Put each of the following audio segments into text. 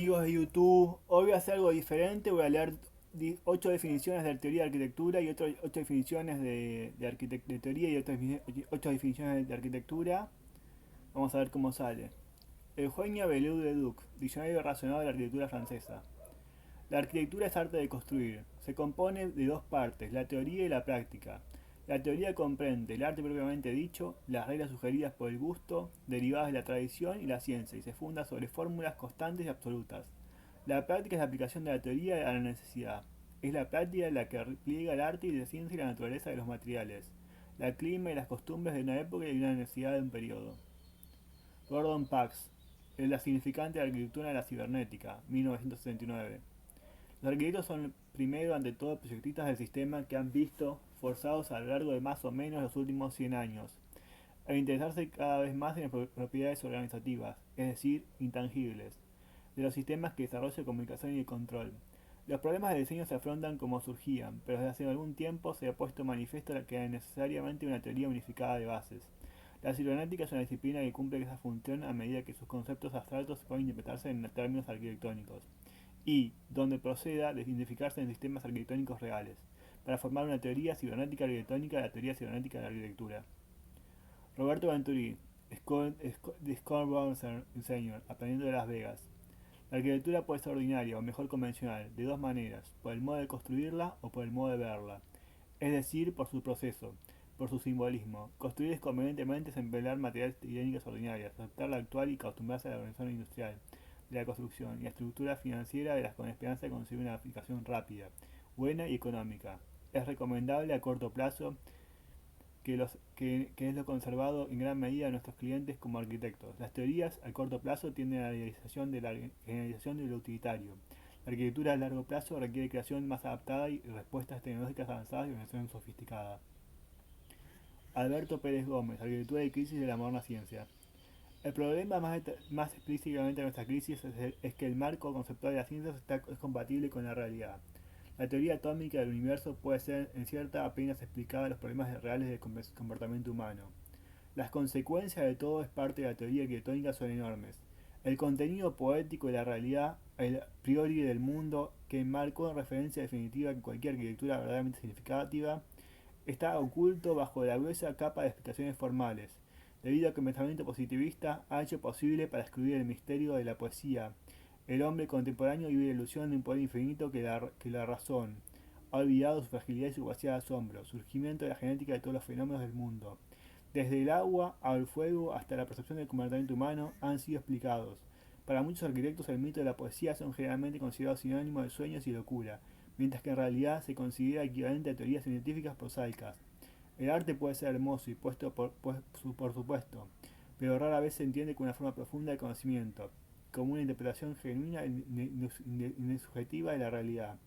amigos de YouTube? Hoy voy a hacer algo diferente, voy a leer 8 definiciones de teoría de arquitectura y 8 definiciones de teoría y 8 definiciones de arquitectura. Vamos a ver cómo sale. Eugenia Belleau-de-Duc, Diccionario Razonado de la Arquitectura Francesa. La arquitectura es arte de construir. Se compone de dos partes, la teoría y la práctica. La teoría comprende el arte propiamente dicho, las reglas sugeridas por el gusto, derivadas de la tradición y la ciencia, y se funda sobre fórmulas constantes y absolutas. La práctica es la aplicación de la teoría a la necesidad. Es la práctica la que repliega el arte y la ciencia y la naturaleza de los materiales, la clima y las costumbres de una época y una necesidad de un periodo. Gordon Pax, La significante de la arquitectura de la cibernética, 1969. Los arquitectos son primero ante todo proyectistas del sistema que han visto forzados a lo largo de más o menos los últimos 100 años a interesarse cada vez más en las propiedades organizativas, es decir, intangibles, de los sistemas que desarrolla comunicación y control. Los problemas de diseño se afrontan como surgían, pero desde hace algún tiempo se ha puesto manifiesto que hay necesariamente una teoría unificada de bases. La cibernética es una disciplina que cumple esa función a medida que sus conceptos abstractos pueden interpretarse en términos arquitectónicos y, donde proceda, de identificarse en sistemas arquitectónicos reales, para formar una teoría cibernética arquitectónica de la teoría cibernética de la arquitectura. Roberto Venturi, Discover Senior, aprendiendo de Las Vegas. La arquitectura puede ser ordinaria o mejor convencional, de dos maneras, por el modo de construirla o por el modo de verla, es decir, por su proceso, por su simbolismo. Construir es convenientemente es emplear materiales y técnicas ordinarias, aceptar la actual y acostumbrarse a la organización industrial, de la construcción y la estructura financiera de las con esperanza de conseguir una aplicación rápida, buena y económica. Es recomendable a corto plazo que es lo conservado en gran medida de nuestros clientes como arquitectos. Las teorías a corto plazo tienden a la generalización de lo utilitario. La arquitectura a largo plazo requiere creación más adaptada y respuestas tecnológicas avanzadas y organización sofisticada. Alberto Pérez Gómez, Arquitectura y crisis de la moderna ciencia. El problema más explícitamente de nuestra crisis es que el marco conceptual de las ciencias es compatible con la realidad. La teoría atómica del universo puede ser incierta apenas explicada los problemas reales del comportamiento humano. Las consecuencias de todo es parte de la teoría arquitectónica son enormes. El contenido poético de la realidad, el priori del mundo, que enmarcó en referencia definitiva en cualquier arquitectura verdaderamente significativa, está oculto bajo la gruesa capa de explicaciones formales, debido a que el pensamiento positivista ha hecho posible para excluir el misterio de la poesía. El hombre contemporáneo vive la ilusión de un poder infinito que la razón ha olvidado su fragilidad y su capacidad de asombro, surgimiento de la genética de todos los fenómenos del mundo. Desde el agua al fuego hasta la percepción del comportamiento humano han sido explicados. Para muchos arquitectos el mito de la poesía son generalmente considerados sinónimos de sueños y locura, mientras que en realidad se considera equivalente a teorías científicas prosaicas. El arte puede ser hermoso y puesto por supuesto, pero rara vez se entiende con una forma profunda de conocimiento, como una interpretación genuina y subjetiva de la realidad.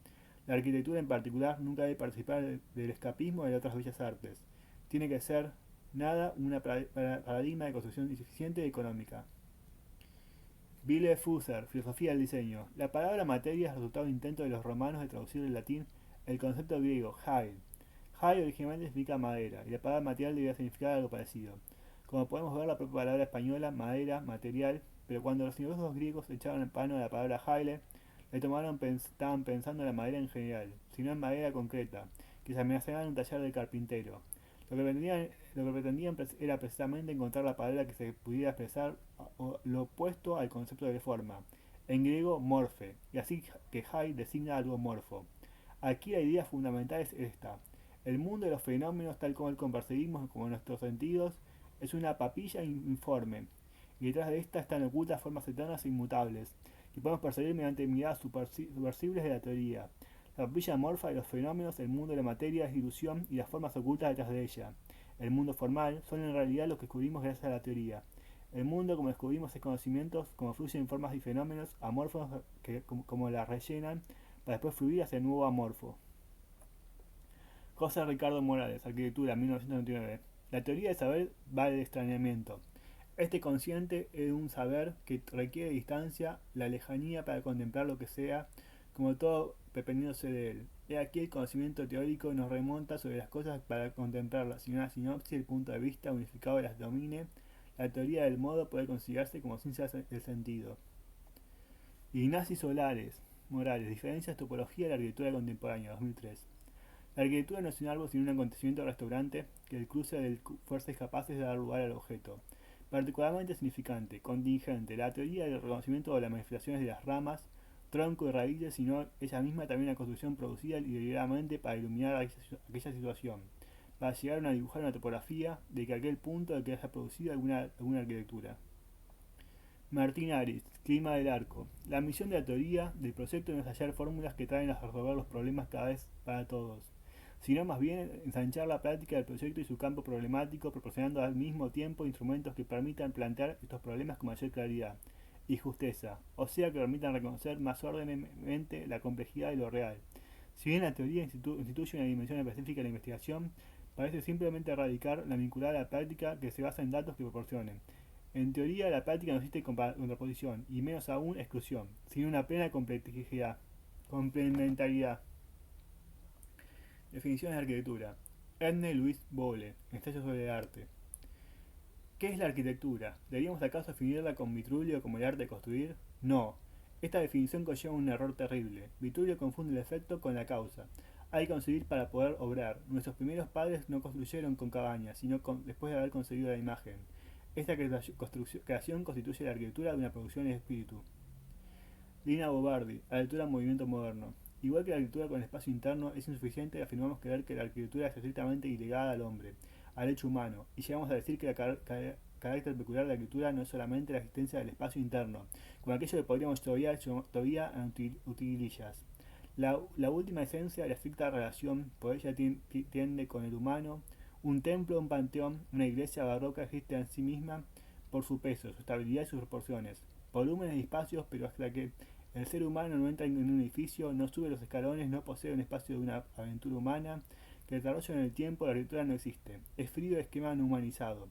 La arquitectura en particular nunca debe participar del escapismo de otras bellas artes. Tiene que ser nada una paradigma de construcción eficiente y económica. Ville Fusser, Filosofía del Diseño. La palabra materia es resultado de un intento de los romanos de traducir del latín el concepto griego hail. Hail originalmente significa madera, y la palabra material debería significar algo parecido. Como podemos ver, la propia palabra española, madera, material, pero cuando los filósofos griegos echaron el pano a la palabra haile, estaban pensando en la madera en general, sino en madera concreta, que se amenazaba en un taller del carpintero. Lo que pretendían era precisamente encontrar la palabra que se pudiera expresar lo opuesto al concepto de forma, en griego morfe, y así que hai designa algo morfo. Aquí la idea fundamental es esta. El mundo de los fenómenos, tal como el percibimos como nuestros sentidos, es una papilla informe, y detrás de esta están ocultas formas eternas e inmutables, que podemos percibir mediante miradas subversibles de la teoría. La papilla amorfa de los fenómenos, el mundo de la materia es ilusión y las formas ocultas detrás de ella. El mundo formal son en realidad lo que descubrimos gracias a la teoría. El mundo, como descubrimos, es conocimientos, como fluyen en formas y fenómenos amorfos que como la rellenan, para después fluir hacia el nuevo amorfo. José Ricardo Morales, Arquitectura, 1999. La teoría del saber va del extrañamiento. Este consciente es un saber que requiere distancia, la lejanía para contemplar lo que sea, como todo dependiéndose de él. He aquí el conocimiento teórico nos remonta sobre las cosas para contemplarlas, sin una sinopsis, el punto de vista unificado las domine. La teoría del modo puede considerarse como ciencia del sentido. Ignacio Morales, diferencias topología de la arquitectura contemporánea, 2003. La arquitectura no es un árbol sino un acontecimiento restaurante que el cruce de fuerzas capaces de dar lugar al objeto. Particularmente significante, contingente, la teoría del reconocimiento de las manifestaciones de las ramas, tronco y raíces, sino ella misma también una construcción producida deliberadamente para iluminar aquella situación, para llegar a dibujar una topografía de que aquel punto de que haya producido alguna arquitectura. Martín Aris, Clima del Arco. La misión de la teoría del proyecto no es hallar fórmulas que traen a resolver los problemas cada vez para todos, sino más bien ensanchar la práctica del proyecto y su campo problemático, proporcionando al mismo tiempo instrumentos que permitan plantear estos problemas con mayor claridad y justeza, o sea que permitan reconocer más órdenamente la complejidad de lo real. Si bien la teoría instituye una dimensión específica de la investigación, parece simplemente erradicar la vinculada a la práctica que se basa en datos que proporcionen. En teoría, la práctica no existe contraposición, y menos aún exclusión, sino una plena complejidad, complementariedad. Definiciones de arquitectura. Erne Louis Bolle, Ensayo sobre el arte. ¿Qué es la arquitectura? ¿Deberíamos acaso definirla con Vitruvio como el arte de construir? No. Esta definición conlleva un error terrible. Vitruvio confunde el efecto con la causa. Hay que construir para poder obrar. Nuestros primeros padres no construyeron con cabañas, sino después de haber concebido la imagen. Esta creación constituye la arquitectura de una producción de espíritu. Lina Bobardi, Arquitectura Movimiento Moderno. Igual que la arquitectura con el espacio interno, es insuficiente afirmamos creer que la arquitectura es estrictamente ilegada al hombre, al hecho humano, y llegamos a decir que el carácter peculiar de la arquitectura no es solamente la existencia del espacio interno, como aquello que podríamos todavía utilillas. La última esencia, la estricta relación, por ella tiende con el humano, un templo, un panteón, una iglesia barroca existe en sí misma por su peso, su estabilidad y sus proporciones, volúmenes y espacios, pero hasta que el ser humano no entra en un edificio, no sube los escalones, no posee un espacio de una aventura humana, que el desarrollo en el tiempo, la arquitectura no existe. Es frío esquema no humanizado.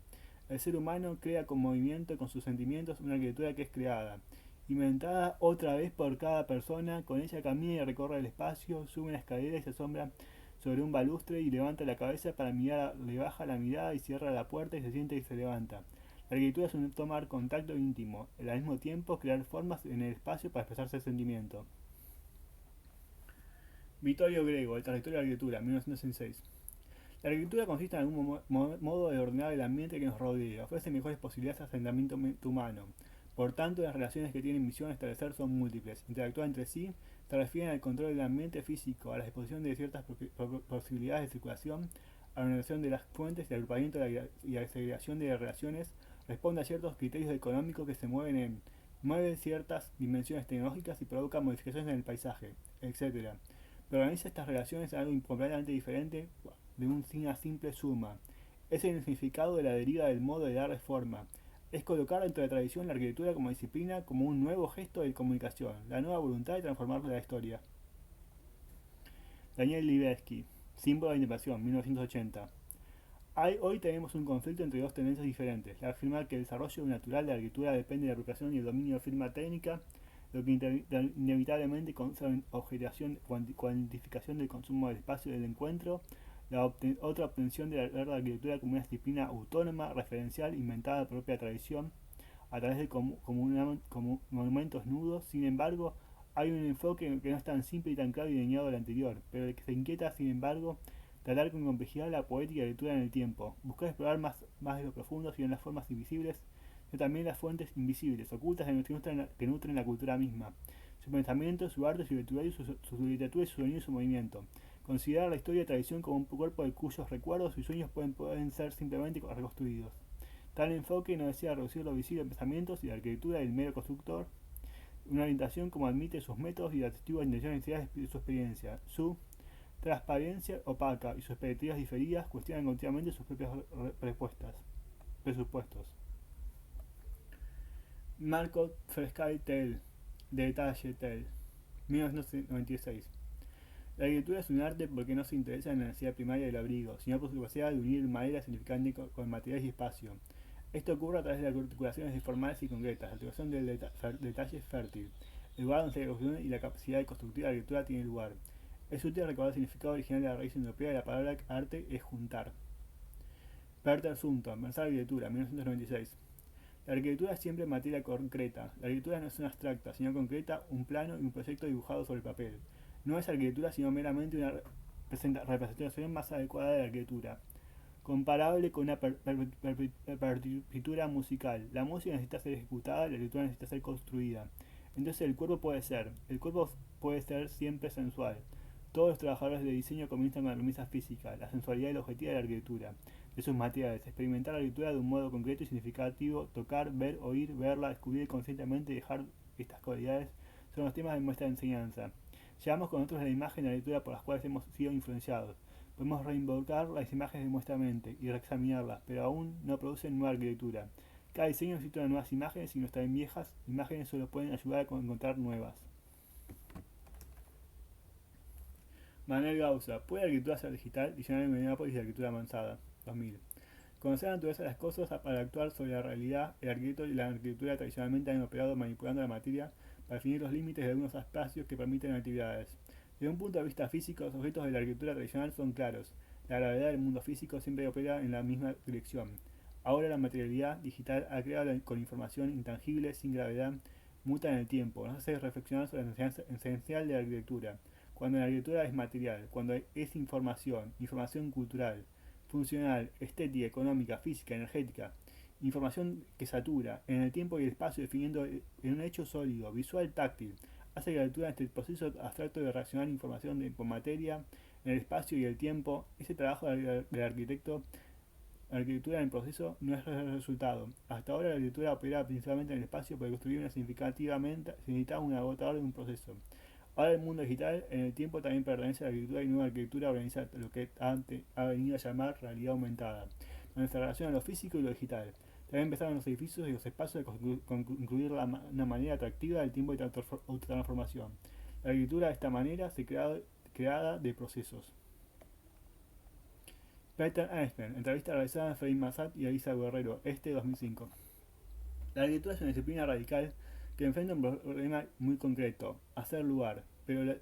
El ser humano crea con movimiento, con sus sentimientos, una arquitectura que es creada, inventada otra vez por cada persona, con ella camina y recorre el espacio, sube una escalera y se asombra sobre un balustre y levanta la cabeza para mirar, le baja la mirada y cierra la puerta y se siente y se levanta. La arquitectura es un tomar contacto íntimo, al mismo tiempo crear formas en el espacio para expresarse el sentimiento. Vittorio Grego, El territorio de la arquitectura, 1906. La arquitectura consiste en algún modo de ordenar el ambiente que nos rodea, ofrece mejores posibilidades de asentamiento humano. Por tanto, las relaciones que tienen misión establecer son múltiples. Interactuar entre sí se refieren al control del ambiente físico, a la disposición de ciertas posibilidades de circulación, a la organización de las fuentes, el agrupamiento y la segregación de relaciones, responde a ciertos criterios económicos que se mueven ciertas dimensiones tecnológicas y provocan modificaciones en el paisaje, etc. Pero organiza estas relaciones en algo completamente diferente de una simple suma. Es el significado de la deriva del modo de darle forma. Es colocar dentro de la tradición la arquitectura como disciplina, como un nuevo gesto de comunicación, la nueva voluntad de transformar la historia. Daniel Libeski, Símbolo de la Innovación, 1980. Hoy tenemos un conflicto entre dos tendencias diferentes. La afirma que el desarrollo natural de la arquitectura depende de la apropiación y el dominio de firma técnica, lo que inevitablemente conduce a objeción, cuantificación del consumo del espacio del encuentro, otra obtención de la arquitectura como una disciplina autónoma, referencial, inventada de propia tradición, a través de monumentos nudos. Sin embargo, hay un enfoque que no es tan simple y tan claro y delineado del anterior, pero el que se inquieta, sin embargo, tratar con complejidad la poética y la lectura en el tiempo, buscar explorar más de lo profundo, sino las formas invisibles, pero también las fuentes invisibles, ocultas que nutren la cultura misma, su pensamiento, su arte, su literatura y su sonido y su movimiento. Considerar la historia y la tradición como un cuerpo de cuyos recuerdos y sueños pueden ser simplemente reconstruidos. Tal enfoque no desea reducir lo visible en pensamientos y la arquitectura del mero constructor, una orientación como admite sus métodos y atestigua intenciones y necesidades de su experiencia. Su transparencia opaca y sus expectativas diferidas cuestionan continuamente sus propias presupuestos. Marco Frescai Tel, de Detalle Tel, 1996. La arquitectura es un arte porque no se interesa en la necesidad primaria del abrigo, sino por su capacidad de unir madera significante con materiales y espacio. Esto ocurre a través de las articulaciones formales y concretas, la articulación del detalle fértil, el lugar donde la construcción y la capacidad constructiva de la arquitectura tiene lugar. Es útil recordar el significado original de la raíz europea de la palabra arte es juntar. Peter Sumter, Mensaje de Arquitectura, 1996. La arquitectura es siempre materia concreta. La arquitectura no es una abstracta, sino concreta, un plano y un proyecto dibujado sobre el papel. No es arquitectura, sino meramente una representación más adecuada de la arquitectura, comparable con una partitura musical. La música necesita ser ejecutada, la arquitectura necesita ser construida. Entonces el cuerpo puede ser siempre sensual. Todos los trabajadores de diseño comienzan con la premisa física, la sensualidad y la objetiva de la arquitectura, de sus materiales, experimentar la arquitectura de un modo concreto y significativo, tocar, ver, oír, verla, descubrir conscientemente y dejar estas cualidades son los temas de nuestra enseñanza. Llevamos con nosotros la imagen de la arquitectura por las cuales hemos sido influenciados. Podemos reinvocar las imágenes de nuestra mente y reexaminarlas, pero aún no producen nueva arquitectura. Cada diseño necesita nuevas imágenes y nuestras viejas imágenes solo pueden ayudar a encontrar nuevas. Manuel Gausa, ¿puede la arquitectura ser digital? Diccionario de Minneapolis de Arquitectura Avanzada, 2000. Conocer la naturaleza de las cosas para actuar sobre la realidad, el arquitecto y la arquitectura tradicionalmente han operado manipulando la materia para definir los límites de algunos espacios que permiten actividades. Desde un punto de vista físico, los objetos de la arquitectura tradicional son claros. La gravedad del mundo físico siempre opera en la misma dirección. Ahora la materialidad digital, creada con información intangible, sin gravedad, muta en el tiempo. Nos hace reflexionar sobre la esencial de la arquitectura. Cuando la arquitectura es material, cuando es información cultural, funcional, estética, económica, física, energética, información que satura en el tiempo y el espacio definiendo en un hecho sólido, visual, táctil, hace que la lectura en este proceso abstracto de reaccionar información con materia, en el espacio y el tiempo. Ese trabajo del arquitecto, la arquitectura en el proceso no es el resultado. Hasta ahora la arquitectura opera principalmente en el espacio, pero construir una significativamente se necesita un agotador de un proceso. Ahora el mundo digital, en el tiempo también pertenece a la arquitectura y nueva arquitectura organiza lo que antes ha venido a llamar realidad aumentada, donde se relaciona lo físico y lo digital. También empezaron los edificios y los espacios a concluir una manera atractiva del tiempo de transformación. La arquitectura de esta manera se creada de procesos. Peter Einstein, entrevista realizada a Freddy Massat y Elisa Guerrero, 2005. La arquitectura es una disciplina radical que enfrenta un problema muy concreto, hacer lugar, pero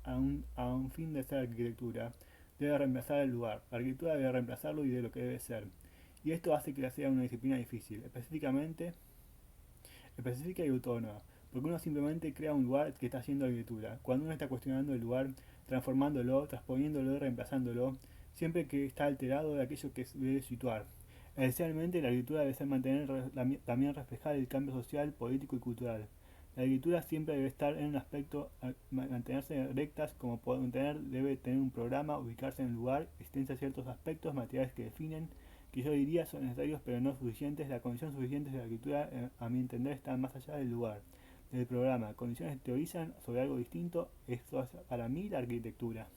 a un fin de ser arquitectura, debe reemplazar el lugar. La arquitectura debe reemplazarlo y de lo que debe ser. Y esto hace que sea una disciplina difícil, específica y autónoma, porque uno simplemente crea un lugar que está haciendo arquitectura. Cuando uno está cuestionando el lugar, transformándolo, transponiéndolo y reemplazándolo, siempre que está alterado de aquello que se debe situar. Esencialmente, la arquitectura debe ser también reflejar el cambio social, político y cultural. La arquitectura siempre debe estar en un aspecto, mantenerse rectas, como debe tener un programa, ubicarse en el lugar, extensa ciertos aspectos materiales que definen, que yo diría son necesarios pero no suficientes. La condición suficiente de la arquitectura, a mi entender, está más allá del lugar, del programa. Condiciones que teorizan sobre algo distinto, esto es para mí la arquitectura.